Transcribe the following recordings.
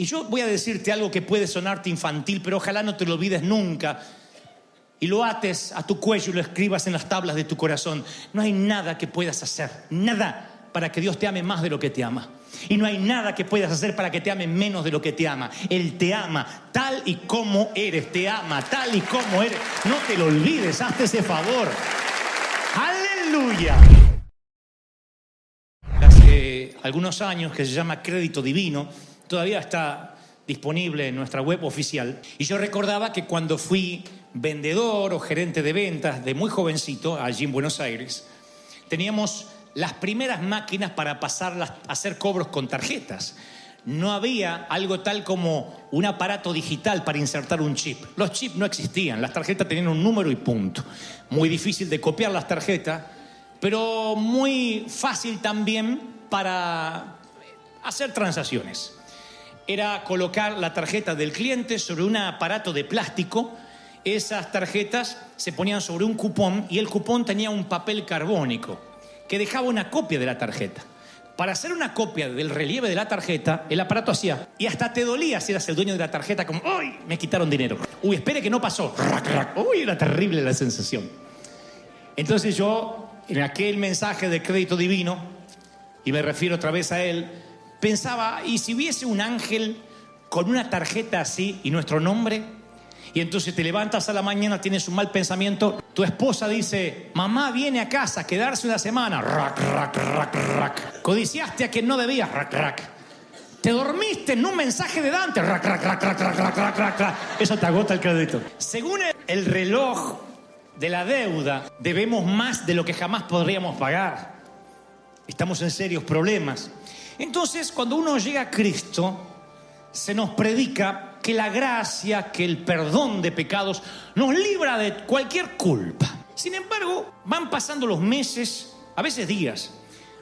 Y yo voy a decirte algo que puede sonarte infantil, pero ojalá no te lo olvides nunca. Y lo ates a tu cuello y lo escribas en las tablas de tu corazón. No hay nada que puedas hacer, nada, para que Dios te ame más de lo que te ama. Y no hay nada que puedas hacer para que te ame menos de lo que te ama. Él te ama tal y como eres, te ama tal y como eres. No te lo olvides, hazte ese favor. ¡Aleluya! Hace algunos años, que se llama Crédito Divino, todavía está disponible en nuestra web oficial. Y yo recordaba que cuando fui vendedor o gerente de ventas de muy jovencito, allí en Buenos Aires, teníamos las primeras máquinas para hacer cobros con tarjetas. No había algo tal como un aparato digital para insertar un chip. Los chips no existían, las tarjetas tenían un número y punto. Muy difícil de copiar las tarjetas, pero muy fácil también para hacer transacciones. Era colocar la tarjeta del cliente sobre un aparato de plástico. Esas tarjetas se ponían sobre un cupón y el cupón tenía un papel carbónico que dejaba una copia de la tarjeta. Para hacer una copia del relieve de la tarjeta, el aparato hacía, y hasta te dolía si eras el dueño de la tarjeta, como, ¡uy! Me quitaron dinero. ¡Uy, espere que no pasó! ¡Uy! Era terrible la sensación. Entonces yo, en aquel mensaje de Crédito Divino, y me refiero otra vez a él, pensaba, ¿y si hubiese un ángel con una tarjeta así y nuestro nombre? Y entonces te levantas a la mañana, tienes un mal pensamiento, tu esposa dice, mamá viene a casa a quedarse una semana, codiciaste a quien no debías, te dormiste en un mensaje de Dante, eso te agota el crédito. Según el reloj de la deuda, debemos más de lo que jamás podríamos pagar. Estamos en serios problemas. Entonces, cuando uno llega a Cristo, se nos predica que la gracia, que el perdón de pecados nos libra de cualquier culpa. Sin embargo, van pasando los meses, a veces días,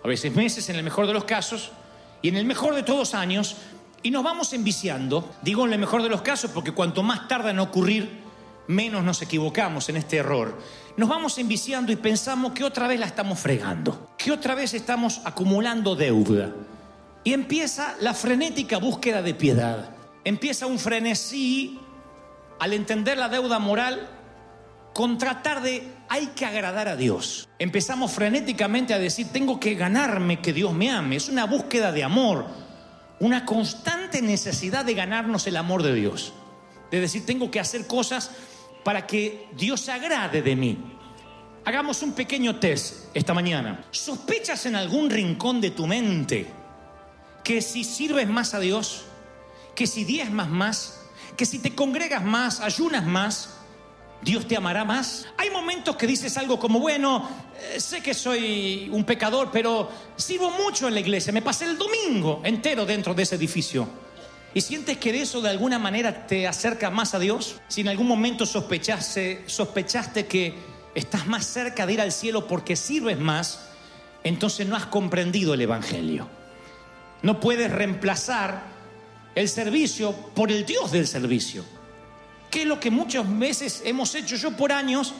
a veces meses en el mejor de los casos, y en el mejor de todos años, y nos vamos enviciando. Digo en el mejor de los casos porque cuanto más tarda en ocurrir, menos nos equivocamos en este error. Nos vamos enviciando y pensamos que otra vez la estamos fregando, que otra vez estamos acumulando deuda. Y empieza la frenética búsqueda de piedad. Empieza un frenesí al entender la deuda moral con tratar de hay que agradar a Dios. Empezamos frenéticamente a decir tengo que ganarme que Dios me ame. Es una búsqueda de amor, una constante necesidad de ganarnos el amor de Dios. De decir tengo que hacer cosas para que Dios se agrade de mí. Hagamos un pequeño test esta mañana. ¿Sospechas en algún rincón de tu mente que si sirves más a Dios, que si diezmas más, que si te congregas más, ayunas más, Dios te amará más? Hay momentos que dices algo como, bueno, sé que soy un pecador, pero sirvo mucho en la iglesia, me pasé el domingo entero dentro de ese edificio. ¿Y sientes que de eso de alguna manera te acerca más a Dios? Si en algún momento sospechaste que estás más cerca de ir al cielo porque sirves más, entonces no has comprendido el evangelio. No puedes reemplazar el servicio por el Dios del servicio, que es lo que muchas veces hemos hecho. Yo por años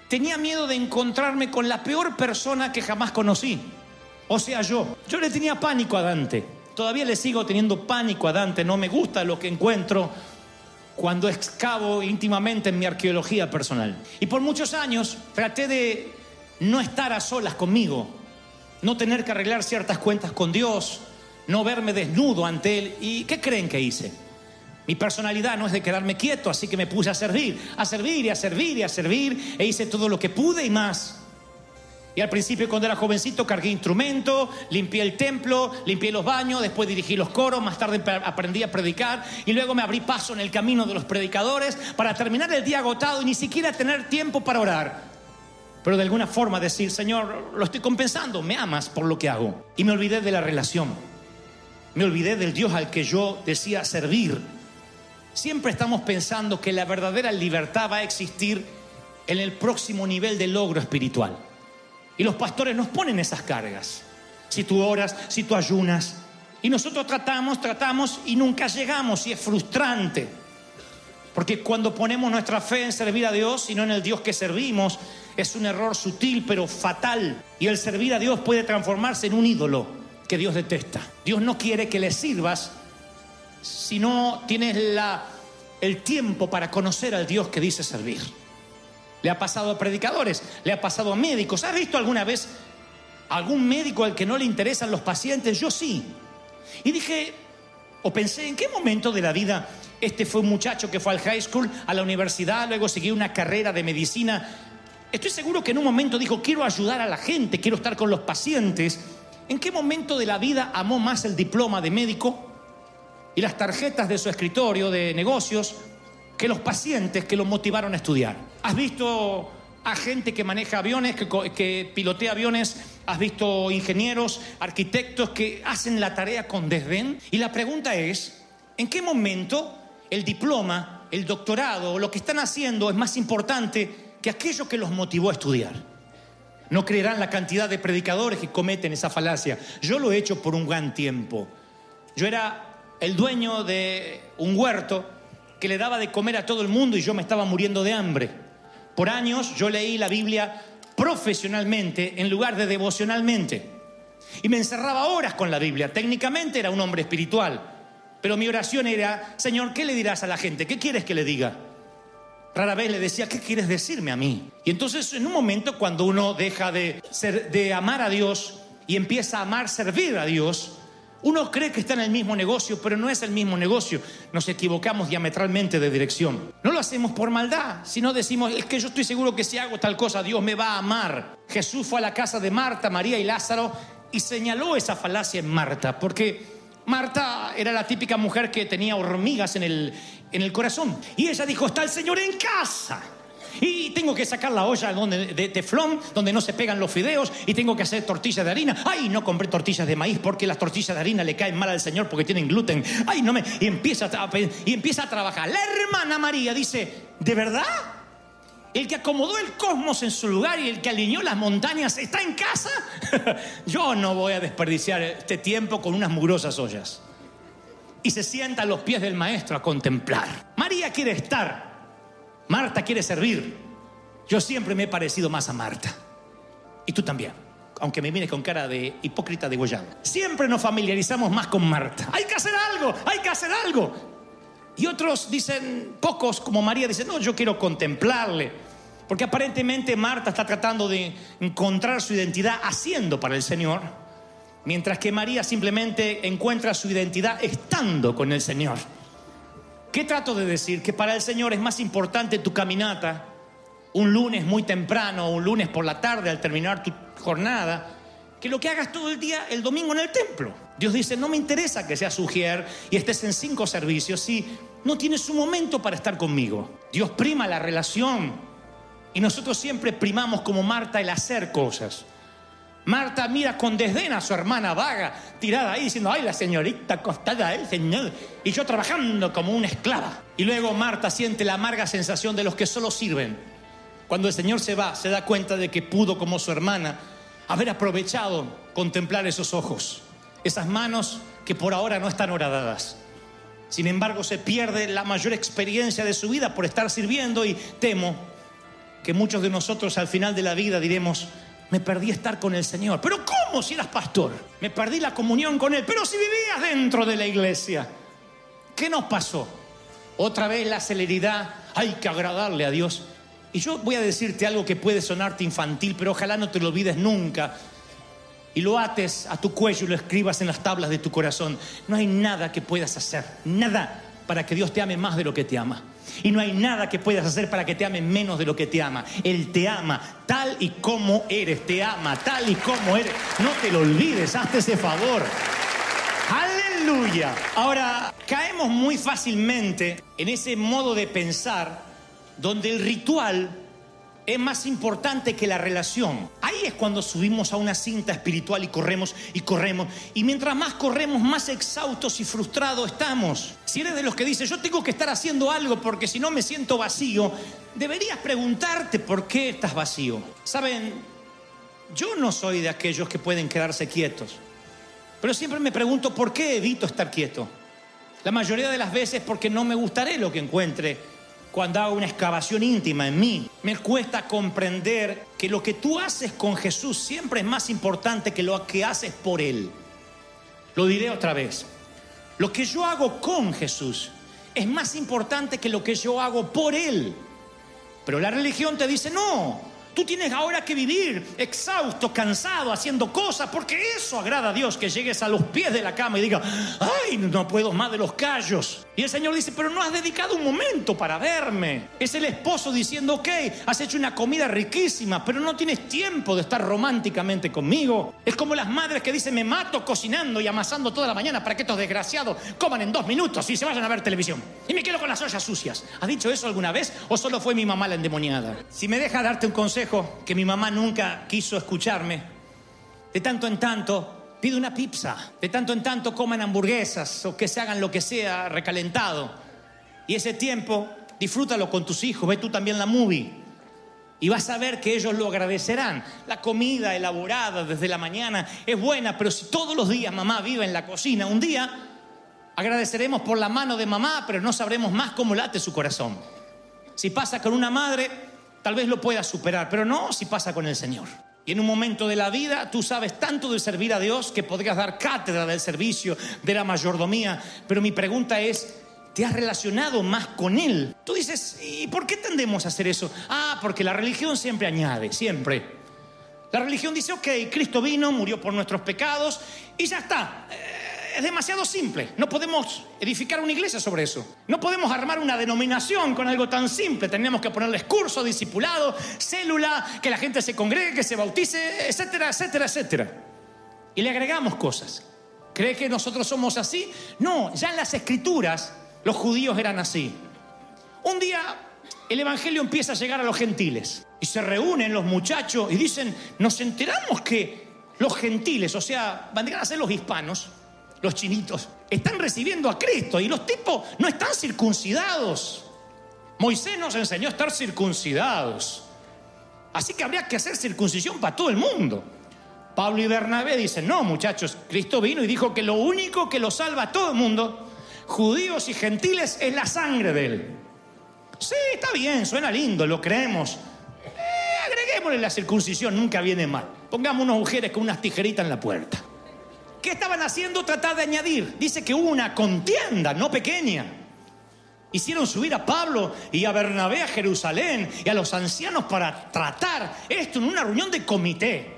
tenía miedo de encontrarme con la peor persona que jamás conocí, o sea yo le tenía pánico a Dante. Todavía le sigo teniendo pánico a Dante. No me gusta lo que encuentro cuando excavo íntimamente en mi arqueología personal. Y por muchos años traté de no estar a solas conmigo, no tener que arreglar ciertas cuentas con Dios, no verme desnudo ante Él. ¿Y qué creen que hice? Mi personalidad no es de quedarme quieto, así que me puse a servir, e hice todo lo que pude y más. Y al principio, cuando era jovencito, cargué instrumento, limpié el templo, limpié los baños, después dirigí los coros, más tarde aprendí a predicar y luego me abrí paso en el camino de los predicadores para terminar el día agotado y ni siquiera tener tiempo para orar. Pero de alguna forma decir, Señor, lo estoy compensando, me amas por lo que hago. Y me olvidé de la relación, me olvidé del Dios al que yo decía servir. Siempre estamos pensando que la verdadera libertad va a existir en el próximo nivel de logro espiritual. Y los pastores nos ponen esas cargas. Si tú oras, si tú ayunas. Y nosotros tratamos y nunca llegamos, y es frustrante. Porque cuando ponemos nuestra fe en servir a Dios y no en el Dios que servimos, es un error sutil pero fatal. Y el servir a Dios puede transformarse en un ídolo que Dios detesta. Dios no quiere que le sirvas si no tienes el tiempo para conocer al Dios que dice servir. Le ha pasado a predicadores, le ha pasado a médicos. ¿Has visto alguna vez algún médico al que no le interesan los pacientes? Yo sí. Y dije, o pensé, ¿en qué momento de la vida este fue un muchacho que fue al high school, a la universidad, luego siguió una carrera de medicina? Estoy seguro que en un momento dijo, quiero ayudar a la gente, quiero estar con los pacientes. ¿En qué momento de la vida amó más el diploma de médico y las tarjetas de su escritorio de negocios que los pacientes que lo motivaron a estudiar? ¿Has visto a gente que maneja aviones, que pilotea aviones? ¿Has visto ingenieros, arquitectos que hacen la tarea con desdén? Y la pregunta es, ¿en qué momento el diploma, el doctorado o lo que están haciendo es más importante que aquello que los motivó a estudiar? No creerán la cantidad de predicadores que cometen esa falacia. Yo lo he hecho por un gran tiempo. Yo era el dueño de un huerto que le daba de comer a todo el mundo y yo me estaba muriendo de hambre. Por años yo leí la Biblia profesionalmente en lugar de devocionalmente. Y me encerraba horas con la Biblia. Técnicamente era un hombre espiritual. Pero mi oración era, Señor, ¿qué le dirás a la gente? ¿Qué quieres que le diga? Rara vez le decía, ¿qué quieres decirme a mí? Y entonces en un momento cuando uno deja de amar a Dios y empieza a amar servir a Dios, uno cree que está en el mismo negocio, pero no es el mismo negocio. Nos equivocamos diametralmente de dirección. No lo hacemos por maldad, sino decimos, es que yo estoy seguro que si hago tal cosa, Dios me va a amar. Jesús fue a la casa de Marta, María y Lázaro y señaló esa falacia en Marta, porque Marta era la típica mujer que tenía hormigas en el corazón. Y ella dijo, está el Señor en casa. Y tengo que sacar la olla de teflón donde no se pegan los fideos, y tengo que hacer tortillas de harina. Ay, no compré tortillas de maíz porque las tortillas de harina le caen mal al Señor porque tienen gluten. Ay, no me... Y empieza a trabajar. La hermana María dice, ¿de verdad? El que acomodó el cosmos en su lugar y el que alineó las montañas está en casa. Yo no voy a desperdiciar este tiempo con unas mugrosas ollas. Y se sienta a los pies del maestro a contemplar. María quiere estar, Marta quiere servir. Yo siempre me he parecido más a Marta. Y tú también, aunque me mires con cara de hipócrita degollado. Siempre nos familiarizamos más con Marta. Hay que hacer algo, hay que hacer algo. Y otros dicen, pocos como María, dicen, no, yo quiero contemplarle. Porque aparentemente Marta está tratando de encontrar su identidad haciendo para el Señor, mientras que María simplemente encuentra su identidad estando con el Señor. ¿Qué trato de decir? Que para el Señor es más importante tu caminata un lunes muy temprano, un lunes por la tarde al terminar tu jornada, que lo que hagas todo el día el domingo en el templo. Dios dice, no me interesa que seas ujier y estés en 5 servicios si no tienes un momento para estar conmigo. Dios prima la relación y nosotros siempre primamos como Marta el hacer cosas. Marta mira con desdén a su hermana vaga, tirada ahí, diciendo, ay, la señorita acostada, el Señor, y yo trabajando como una esclava. Y luego Marta siente la amarga sensación de los que solo sirven. Cuando el Señor se va, se da cuenta de que pudo, como su hermana, haber aprovechado contemplar esos ojos, esas manos que por ahora no están horadadas. Sin embargo, se pierde la mayor experiencia de su vida por estar sirviendo, y temo que muchos de nosotros al final de la vida diremos, me perdí estar con el Señor. ¿Pero cómo si eras pastor? Me perdí la comunión con Él. Pero si vivías dentro de la iglesia. ¿Qué nos pasó? Otra vez la celeridad. Hay que agradarle a Dios. Y yo voy a decirte algo que puede sonarte infantil, pero ojalá no te lo olvides nunca. Y lo ates a tu cuello y lo escribas en las tablas de tu corazón. No hay nada que puedas hacer. Nada para que Dios te ame más de lo que te ama. Y no hay nada que puedas hacer para que te ame menos de lo que te ama. Él te ama tal y como eres. Te ama tal y como eres. No te lo olvides, hazte ese favor. ¡Aleluya! Ahora, caemos muy fácilmente en ese modo de pensar donde el ritual es más importante que la relación. Ahí es cuando subimos a una cinta espiritual y corremos y corremos. Y mientras más corremos, más exhaustos y frustrados estamos. Si eres de los que dice, yo tengo que estar haciendo algo porque si no me siento vacío, deberías preguntarte por qué estás vacío. Saben, yo no soy de aquellos que pueden quedarse quietos. Pero siempre me pregunto por qué evito estar quieto. La mayoría de las veces porque no me gustaré lo que encuentre cuando hago una excavación íntima en mí. Me cuesta comprender que lo que tú haces con Jesús siempre es más importante que lo que haces por Él. Lo diré otra vez. Lo que yo hago con Jesús es más importante que lo que yo hago por Él. Pero la religión te dice, no, tú tienes ahora que vivir exhausto, cansado, haciendo cosas, porque eso agrada a Dios, que llegues a los pies de la cama y digas, ay, no puedo más de los callos. Y el Señor dice, pero no has dedicado un momento para verme. Es el esposo diciendo, ok, has hecho una comida riquísima, pero no tienes tiempo de estar románticamente conmigo. Es como las madres que dicen, me mato cocinando y amasando toda la mañana para que estos desgraciados coman en 2 minutos y se vayan a ver televisión. Y me quedo con las ollas sucias. ¿Has dicho eso alguna vez o solo fue mi mamá la endemoniada? Si me dejas darte un consejo que mi mamá nunca quiso escucharme, de tanto en tanto pide una pizza, de tanto en tanto coman hamburguesas o que se hagan lo que sea recalentado, y ese tiempo disfrútalo con tus hijos, ve tú también la movie y vas a ver que ellos lo agradecerán. La comida elaborada desde la mañana es buena, pero si todos los días mamá vive en la cocina, un día agradeceremos por la mano de mamá, pero no sabremos más cómo late su corazón. Si pasa con una madre, tal vez lo puedas superar, pero no si pasa con el Señor. Y en un momento de la vida tú sabes tanto de servir a Dios que podrías dar cátedra del servicio, de la mayordomía. Pero mi pregunta es, ¿te has relacionado más con Él? Tú dices, ¿y por qué tendemos a hacer eso? Porque la religión siempre añade, siempre. La religión dice, ok, Cristo vino, murió por nuestros pecados y ya está. Es demasiado simple. No podemos edificar una iglesia sobre eso. No podemos armar una denominación con algo tan simple. Tenemos que ponerles curso, discipulado, célula, que la gente se congregue, que se bautice, etcétera, etcétera, etcétera. Y le agregamos cosas. ¿Cree que nosotros somos así? No, ya en las Escrituras los judíos eran así. Un día el evangelio empieza a llegar a los gentiles y se reúnen los muchachos y dicen, nos enteramos que los gentiles, o sea, vendrían a ser los hispanos, los chinitos, están recibiendo a Cristo y los tipos no están circuncidados. Moisés nos enseñó a estar circuncidados, así que habría que hacer circuncisión para todo el mundo. Pablo y Bernabé dicen, no muchachos, Cristo vino y dijo que lo único que lo salva a todo el mundo, judíos y gentiles, es la sangre de Él. Sí, está bien, suena lindo, lo creemos. Agreguémosle la circuncisión, nunca viene mal. Pongamos unos mujeres con unas tijeritas en la puerta. ¿Qué estaban haciendo? Tratar de añadir. Dice que hubo una contienda, no pequeña. Hicieron subir a Pablo y a Bernabé a Jerusalén y a los ancianos para tratar esto en una reunión de comité.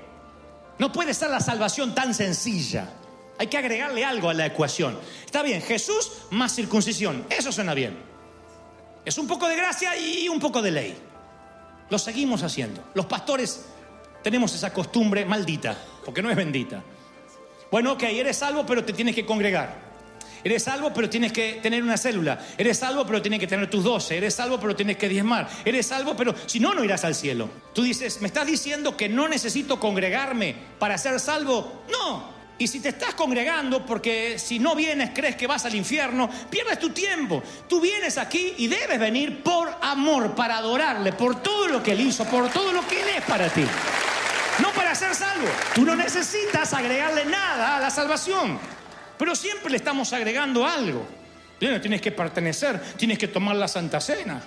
No puede ser la salvación tan sencilla. Hay que agregarle algo a la ecuación. Está bien, Jesús más circuncisión. Eso suena bien. Es un poco de gracia y un poco de ley. Lo seguimos haciendo. Los pastores tenemos esa costumbre maldita, porque no es bendita. Bueno, ok, eres salvo, pero te tienes que congregar. Eres salvo, pero tienes que tener una célula. Eres salvo, pero tienes que tener tus 12. Eres salvo, pero tienes que diezmar. Eres salvo, pero si no, no irás al cielo. Tú dices, ¿me estás diciendo que no necesito congregarme para ser salvo? No. Y si te estás congregando, porque si no vienes crees que vas al infierno, pierdes tu tiempo. Tú vienes aquí y debes venir por amor, para adorarle, por todo lo que Él hizo, por todo lo que Él es para ti. No para ser salvo. Tú no necesitas agregarle nada a la salvación, pero siempre le estamos agregando algo. Tienes que pertenecer, tienes que tomar la Santa Cena.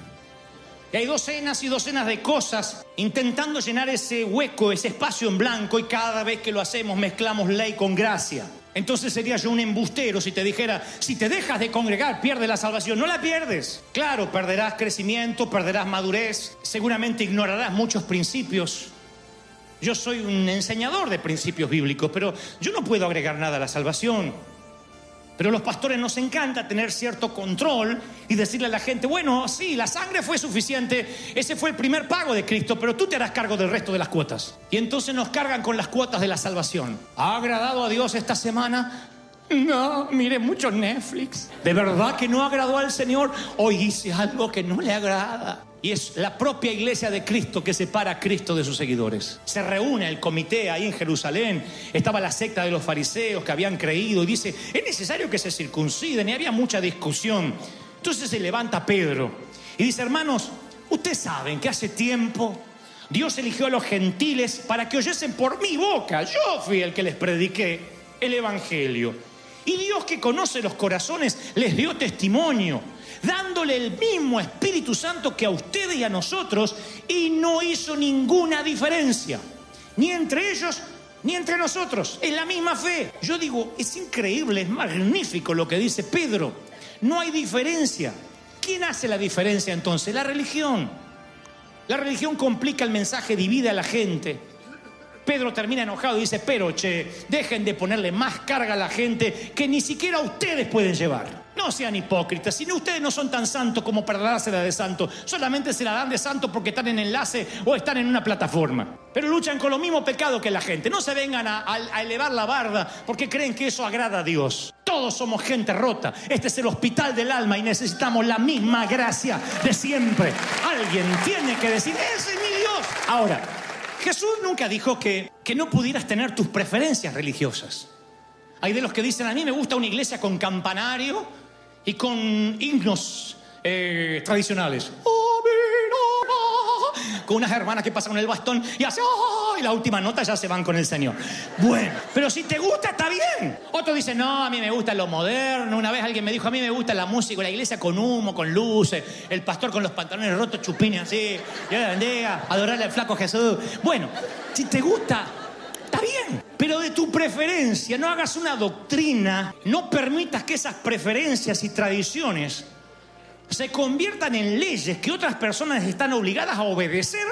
Y hay docenas y docenas de cosas intentando llenar ese hueco, ese espacio en blanco, y cada vez que lo hacemos mezclamos ley con gracia. Entonces sería yo un embustero si te dijera, si te dejas de congregar pierdes la salvación. No la pierdes. Claro, perderás crecimiento, perderás madurez, seguramente ignorarás muchos principios. Yo soy un enseñador de principios bíblicos, pero yo no puedo agregar nada a la salvación. Pero los pastores nos encanta tener cierto control y decirle a la gente, bueno, sí, la sangre fue suficiente, ese fue el primer pago de Cristo, pero tú te harás cargo del resto de las cuotas. Y entonces nos cargan con las cuotas de la salvación. ¿Ha agradado a Dios esta semana? No, mire mucho Netflix. ¿De verdad que no agradó al Señor? Hoy hice algo que no le agrada. Y es la propia iglesia de Cristo que separa a Cristo de sus seguidores. Se reúne el comité ahí en Jerusalén. Estaba la secta de los fariseos que habían creído y dice, es necesario que se circunciden. Y había mucha discusión. Entonces se levanta Pedro y dice, hermanos, ustedes saben que hace tiempo Dios eligió a los gentiles para que oyesen por mi boca. Yo fui el que les prediqué el evangelio. Y Dios, que conoce los corazones, les dio testimonio, dándole el mismo Espíritu Santo que a ustedes y a nosotros, y no hizo ninguna diferencia, ni entre ellos ni entre nosotros. Es la misma fe. Yo digo, es increíble, es magnífico lo que dice Pedro. No hay diferencia. ¿Quién hace la diferencia entonces? La religión. La religión complica el mensaje, divide a la gente. Pedro termina enojado y dice, pero dejen de ponerle más carga a la gente que ni siquiera ustedes pueden llevar. No sean hipócritas, si no, ustedes no son tan santos como para dársela de santo. Solamente se la dan de santo porque están en enlace o están en una plataforma. Pero luchan con lo mismo pecado que la gente. No se vengan a elevar la barda porque creen que eso agrada a Dios. Todos somos gente rota. Este es el hospital del alma y necesitamos la misma gracia de siempre. Alguien tiene que decir, ese es mi Dios. Ahora, Jesús nunca dijo que no pudieras tener tus preferencias religiosas. Hay de los que dicen, a mí me gusta una iglesia con campanario y con himnos tradicionales. Con unas hermanas que pasan con el bastón y hacen, y la última nota ya se van con el Señor. Bueno, pero si te gusta, está bien. Otro dice, no, a mí me gusta lo moderno. Una vez alguien me dijo, a mí me gusta la música, la iglesia con humo, con luces, el pastor con los pantalones rotos, chupines así, Dios la bendiga, adorarle al flaco Jesús. Bueno, si te gusta, está bien. Pero de tu preferencia, no hagas una doctrina, no permitas que esas preferencias y tradiciones se conviertan en leyes que otras personas están obligadas a obedecer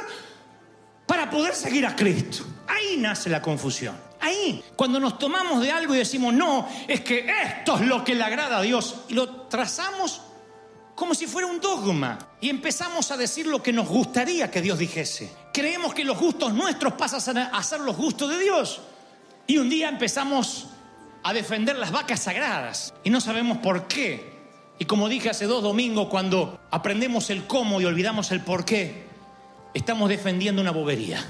para poder seguir a Cristo. Ahí nace la confusión. Ahí, cuando nos tomamos de algo y decimos, no, es que esto es lo que le agrada a Dios, y lo trazamos como si fuera un dogma, y empezamos a decir lo que nos gustaría que Dios dijese. Creemos que los gustos nuestros pasan a ser los gustos de Dios, y un día empezamos a defender las vacas sagradas, y no sabemos por qué. Y como dije hace 2 domingos, cuando aprendemos el cómo y olvidamos el por qué, estamos defendiendo una bobería.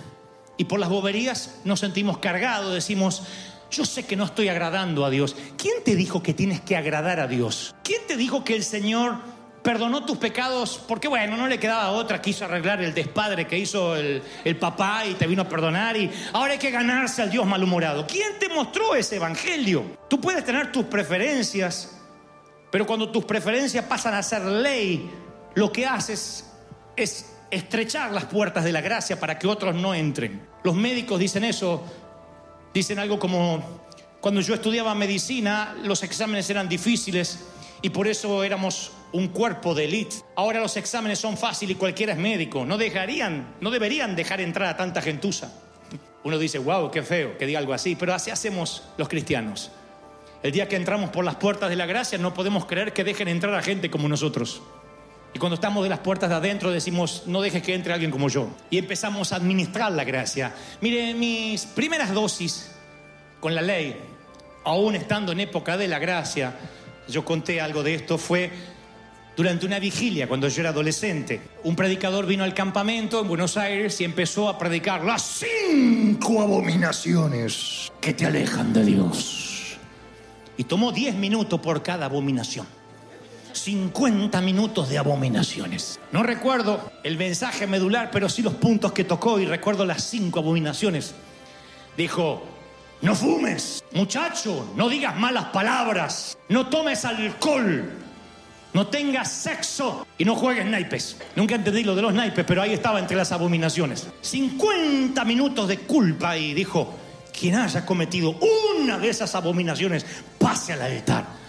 Y por las boberías nos sentimos cargados, decimos, yo sé que no estoy agradando a Dios. ¿Quién te dijo que tienes que agradar a Dios? ¿Quién te dijo que el Señor perdonó tus pecados? Porque bueno, no le quedaba otra, quiso arreglar el despadre que hizo el papá y te vino a perdonar y ahora hay que ganarse al Dios malhumorado. ¿Quién te mostró ese evangelio? Tú puedes tener tus preferencias, pero cuando tus preferencias pasan a ser ley, lo que haces es estrechar las puertas de la gracia para que otros no entren. Los médicos dicen eso, dicen algo como, cuando yo estudiaba medicina, los exámenes eran difíciles y por eso éramos un cuerpo de élite. Ahora los exámenes son fáciles y cualquiera es médico. No deberían dejar entrar a tanta gentuza. Uno dice, wow, qué feo que diga algo así, pero así hacemos los cristianos. El día que entramos por las puertas de la gracia no podemos creer que dejen entrar a gente como nosotros. Y cuando estamos de las puertas de adentro decimos, no dejes que entre alguien como yo. Y empezamos a administrar la gracia. Mire, mis primeras dosis con la ley, aún estando en época de la gracia, yo conté algo de esto, fue durante una vigilia cuando yo era adolescente. Un predicador vino al campamento en Buenos Aires y empezó a predicar las 5 abominaciones que te alejan de Dios. Y tomó 10 minutos por cada abominación. 50 minutos de abominaciones. No recuerdo el mensaje medular, pero sí los puntos que tocó y recuerdo las 5 abominaciones. Dijo, no fumes, muchacho, no digas malas palabras, no tomes alcohol, no tengas sexo y no juegues naipes. Nunca entendí lo de los naipes, pero ahí estaba entre las abominaciones. 50 minutos de culpa y dijo, quien haya cometido una de esas abominaciones, pase al altar.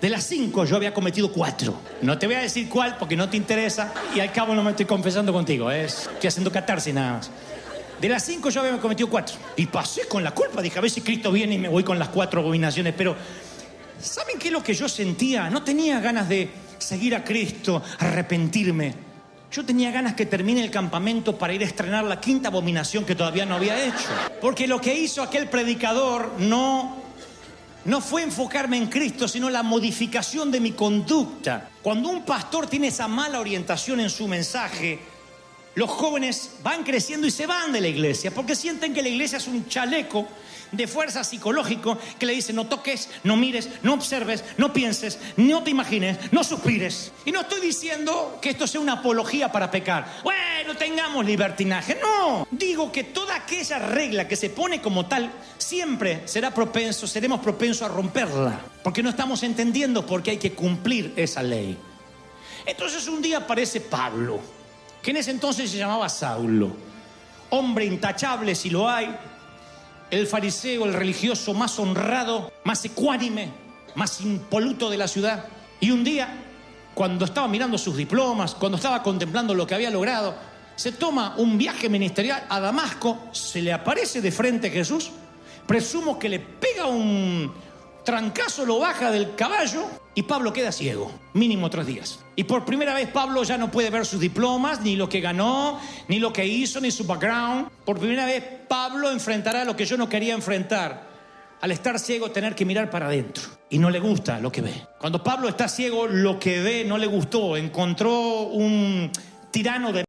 De las 5 yo había cometido 4. No te voy a decir cuál porque no te interesa y al cabo no me estoy confesando contigo. Estoy haciendo catarsis nada más. De las 5 yo había cometido 4. Y pasé con la culpa. Dije, a ver si Cristo viene y me voy con las 4 abominaciones. Pero, ¿saben qué es lo que yo sentía? No tenía ganas de seguir a Cristo, arrepentirme. Yo tenía ganas que termine el campamento para ir a estrenar la 5ª abominación que todavía no había hecho. Porque lo que hizo aquel predicador no fue enfocarme en Cristo, sino la modificación de mi conducta. Cuando un pastor tiene esa mala orientación en su mensaje, los jóvenes van creciendo y se van de la iglesia porque sienten que la iglesia es un chaleco de fuerza psicológico que le dice no toques, no mires, no observes, no pienses, no te imagines, no suspires. Y no estoy diciendo que esto sea una apología para pecar. Bueno, tengamos libertinaje. No, digo que toda aquella regla que se pone como tal siempre seremos propensos a romperla porque no estamos entendiendo por qué hay que cumplir esa ley. Entonces un día aparece Pablo, que en ese entonces se llamaba Saulo, hombre intachable si lo hay, el fariseo, el religioso más honrado, más ecuánime, más impoluto de la ciudad. Y un día, cuando estaba mirando sus diplomas, cuando estaba contemplando lo que había logrado, se toma un viaje ministerial a Damasco, se le aparece de frente Jesús, presumo que le pega un trancazo, lo baja del caballo y Pablo queda ciego, mínimo 3 días. Y por primera vez Pablo ya no puede ver sus diplomas, ni lo que ganó, ni lo que hizo, ni su background. Por primera vez Pablo enfrentará lo que yo no quería enfrentar. Al estar ciego, tener que mirar para adentro. Y no le gusta lo que ve. Cuando Pablo está ciego, lo que ve no le gustó. Encontró un tirano de